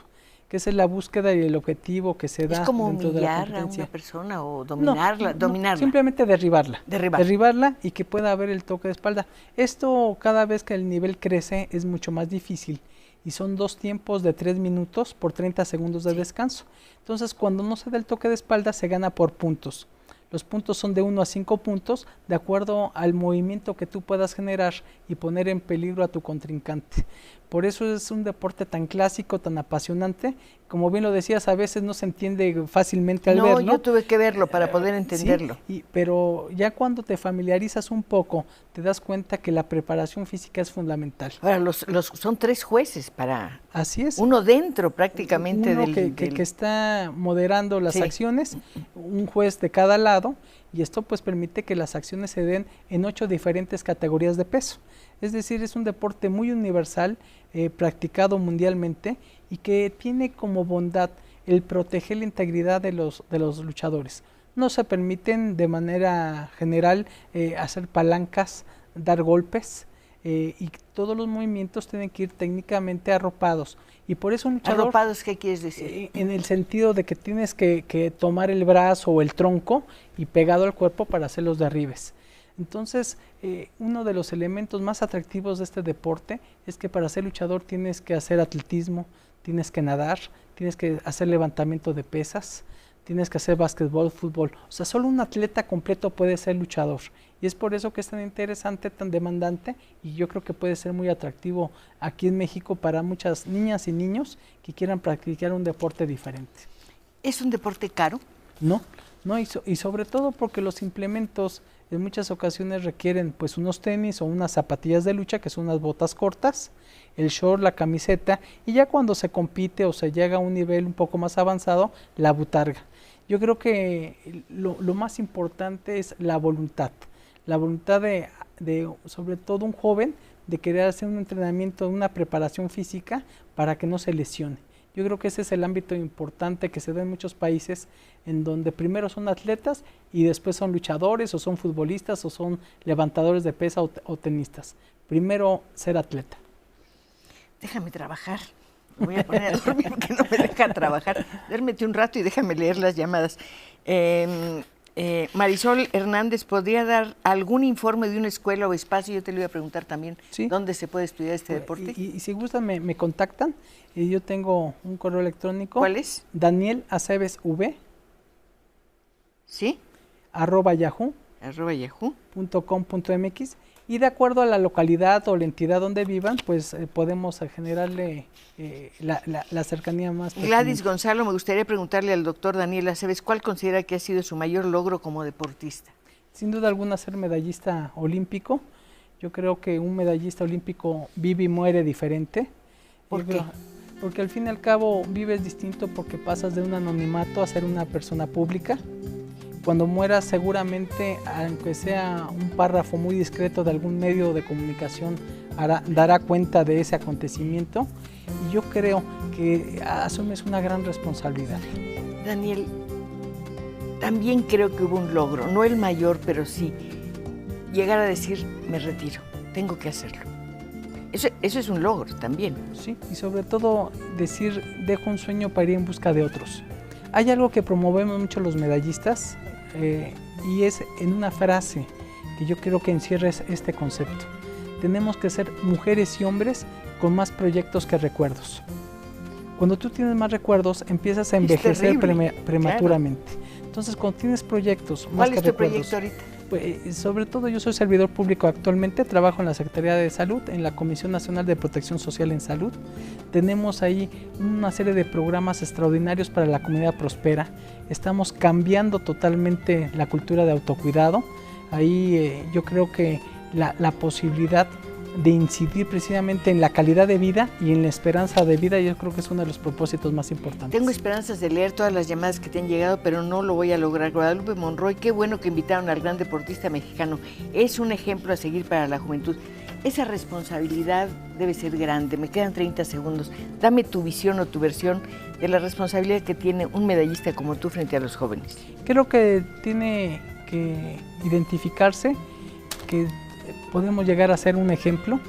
que esa es la búsqueda y el objetivo que se da. ¿Es como dentro de la humillar a competencia. una persona o dominarla? No, simplemente derribarla. Derribarla y que pueda haber el toque de espalda. Esto, cada vez que el nivel crece, es mucho más difícil, y son 2 tiempos de 3 minutos por 30 segundos de descanso. Entonces, cuando no se da el toque de espalda, se gana por puntos. Los puntos son de 1 a 5 puntos, de acuerdo al movimiento que tú puedas generar y poner en peligro a tu contrincante. Por eso es un deporte tan clásico, tan apasionante. Como bien lo decías, a veces no se entiende fácilmente al verlo. No, yo tuve que verlo para poder entenderlo. Sí, pero ya cuando te familiarizas un poco, te das cuenta que la preparación física es fundamental. Ahora, son 3 jueces para... Así es. Uno dentro prácticamente uno que está moderando las acciones, un juez de cada lado, y esto pues permite que las acciones se den en 8 diferentes categorías de peso. Es decir, es un deporte muy universal, practicado mundialmente, y que tiene como bondad el proteger la integridad de los luchadores. No se permiten de manera general hacer palancas, dar golpes, y todos los movimientos tienen que ir técnicamente arropados. Y por eso un luchador... ¿Arropados qué quieres decir? En el sentido de que tienes que tomar el brazo o el tronco y pegado al cuerpo para hacer los derribes. Entonces, uno de los elementos más atractivos de este deporte es que para ser luchador tienes que hacer atletismo, tienes que nadar, tienes que hacer levantamiento de pesas, tienes que hacer básquetbol, fútbol. O sea, solo un atleta completo puede ser luchador. Y es por eso que es tan interesante, tan demandante, y yo creo que puede ser muy atractivo aquí en México para muchas niñas y niños que quieran practicar un deporte diferente. ¿Es un deporte caro? No, y sobre todo porque los implementos en muchas ocasiones requieren pues unos tenis o unas zapatillas de lucha, que son unas botas cortas, el short, la camiseta, y ya cuando se compite o se llega a un nivel un poco más avanzado, la butarga. Yo creo que lo más importante es la voluntad de sobre todo un joven, de querer hacer un entrenamiento, una preparación física para que no se lesione. Yo creo que ese es el ámbito importante que se da en muchos países, en donde primero son atletas y después son luchadores o son futbolistas o son levantadores de pesa o tenistas. Primero ser atleta. Déjame trabajar. Me voy a poner a dormir porque no me deja trabajar. Duérmete un rato y déjame leer las llamadas. Marisol Hernández, ¿podría dar algún informe de una escuela o espacio? Yo te lo iba a preguntar también, ¿sí? ¿Dónde se puede estudiar este deporte? Y si gustan me contactan, y yo tengo un correo electrónico. ¿Cuál es? Daniel Aceves V. ¿Sí? @yahoo.com.mx, y de acuerdo a la localidad o la entidad donde vivan, pues podemos generarle la cercanía más pertinente. Gladys Gonzalo, me gustaría preguntarle al doctor Daniel Aceves, ¿cuál considera que ha sido su mayor logro como deportista? Sin duda alguna, ser medallista olímpico. Yo creo que un medallista olímpico vive y muere diferente. ¿Por qué? Porque al fin y al cabo vives distinto, porque pasas de un anonimato a ser una persona pública. cuando muera seguramente, aunque sea un párrafo muy discreto de algún medio de comunicación, dará cuenta de ese acontecimiento, y yo creo que asumes una gran responsabilidad. Daniel, también creo que hubo un logro, no el mayor, pero sí, llegar a decir, me retiro, tengo que hacerlo. Eso es un logro también. Sí, y sobre todo decir, dejo un sueño para ir en busca de otros. Hay algo que promovemos mucho los medallistas, y es en una frase que yo quiero que encierres este concepto. Tenemos que ser mujeres y hombres con más proyectos que recuerdos. Cuando tú tienes más recuerdos, empiezas a envejecer prematuramente. Claro. Entonces, cuando tienes proyectos más que recuerdos... ¿Cuál es tu proyecto ahorita? Pues, sobre todo, yo soy servidor público actualmente, trabajo en la Secretaría de Salud, en la Comisión Nacional de Protección Social en Salud. Tenemos ahí una serie de programas extraordinarios para la comunidad prospera. Estamos cambiando totalmente la cultura de autocuidado. Ahí yo creo que la posibilidad de incidir precisamente en la calidad de vida y en la esperanza de vida, yo creo que es uno de los propósitos más importantes. Tengo esperanzas de leer todas las llamadas que te han llegado, pero no lo voy a lograr. Guadalupe Monroy, qué bueno que invitaron al gran deportista mexicano. Es un ejemplo a seguir para la juventud. Esa responsabilidad debe ser grande. Me quedan 30 segundos. Dame tu visión o tu versión de la responsabilidad que tiene un medallista como tú frente a los jóvenes. Creo que tiene que identificarse que podemos llegar a ser un ejemplo,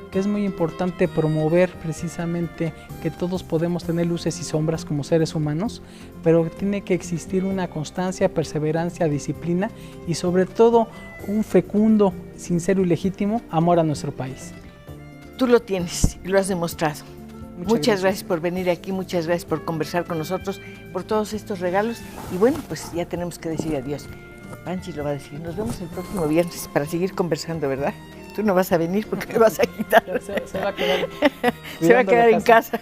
que es muy importante promover precisamente que todos podemos tener luces y sombras como seres humanos, pero tiene que existir una constancia, perseverancia, disciplina y sobre todo un fecundo, sincero y legítimo amor a nuestro país. Tú lo tienes y lo has demostrado. Muchas gracias por venir aquí, muchas gracias por conversar con nosotros, por todos estos regalos y bueno, pues ya tenemos que decir adiós. Panchi lo va a decir, nos vemos el próximo viernes para seguir conversando, ¿verdad? Tú no vas a venir porque me vas a quitar. Se va a quedar, se va a quedar en casa.